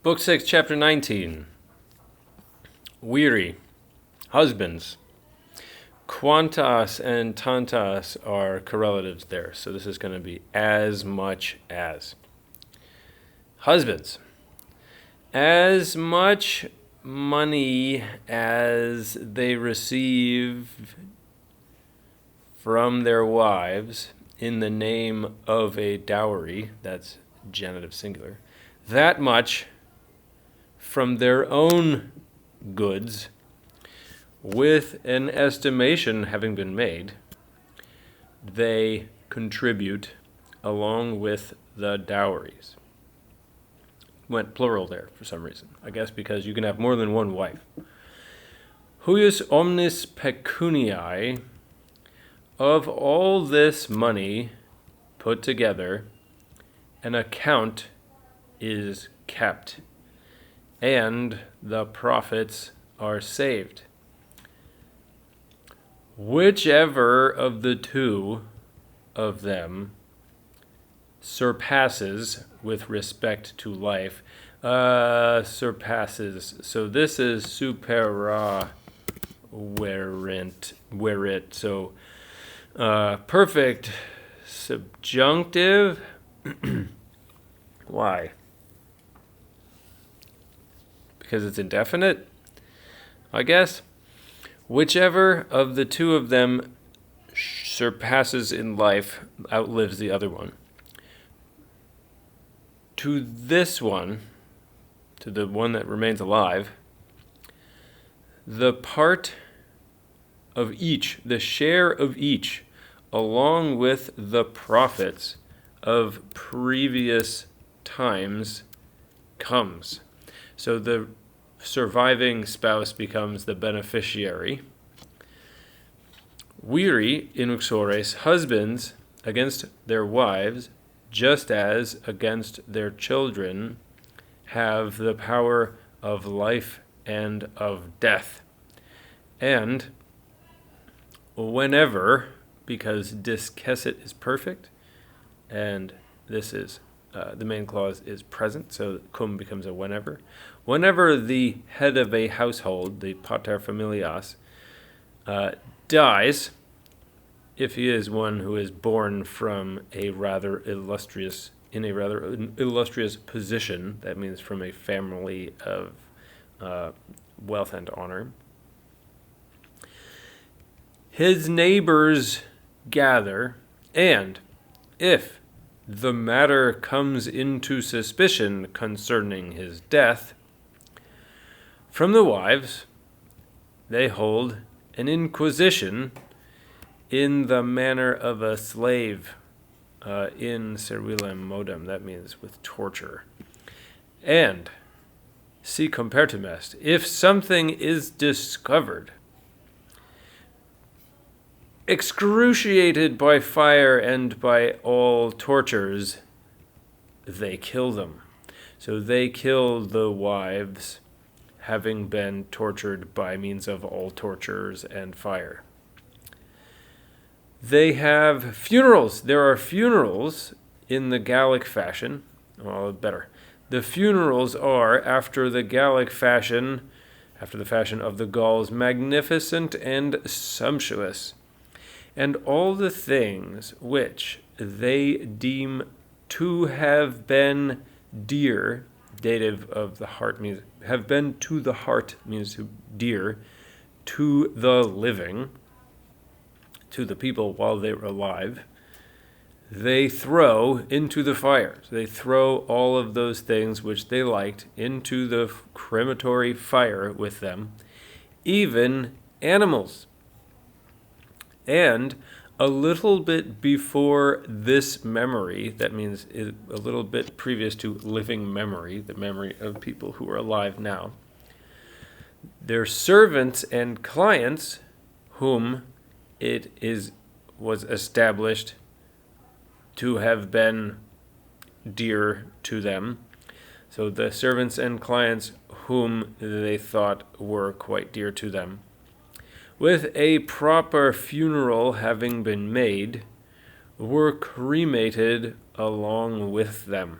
Book 6, Chapter 19. Weary. Husbands. Quantas and tantas are correlatives there, so this is going to be as much as. Husbands. As much money as they receive from their wives in the name of a dowry, that's genitive singular, that much from their own goods, with an estimation having been made, they contribute along with the dowries. Went plural there for some reason. I guess because you can have more than one wife. Huius omnis pecuniae, of all this money put together, an account is kept, and the profits are saved. Whichever of the two of them surpasses with respect to life, surpasses. So this is supera werit. So perfect subjunctive. Why? Because it's indefinite, I guess. Whichever of the two of them surpasses in life, outlives the other one. To this one, to the one that remains alive, the part of each, the share of each, along with the profits of previous times, comes. So the surviving spouse becomes the beneficiary. Viri in uxores, husbands against their wives, just as against their children, have the power of life and of death. And whenever, because discessit is perfect, and this is the main clause is present, so cum becomes a whenever. Whenever the head of a household, the pater familias, dies, if he is one who is born from a rather illustrious position, that means from a family of wealth and honor, his neighbors gather, and if the matter comes into suspicion concerning his death, from the wives they hold an inquisition in the manner of a slave, in servilem modum, that means with torture. And, si compertum est, if something is discovered, excruciated by fire and by all tortures, they kill them. So they kill the wives, having been tortured by means of all tortures and fire. They have funerals. There are funerals in the Gallic fashion. Well, better. The funerals are, after the Gallic fashion, after the fashion of the Gauls, magnificent and sumptuous. And all the things which they deem to have been dear, dative of the heart means, have been to the heart means dear, to the living, to the people while they were alive, they throw into the fire. So they throw all of those things which they liked into the crematory fire with them, even animals. And a little bit before this memory, that means a little bit previous to living memory, the memory of people who are alive now, their servants and clients, whom was established to have been dear to them, so the servants and clients whom they thought were quite dear to them, with a proper funeral having been made, were cremated along with them.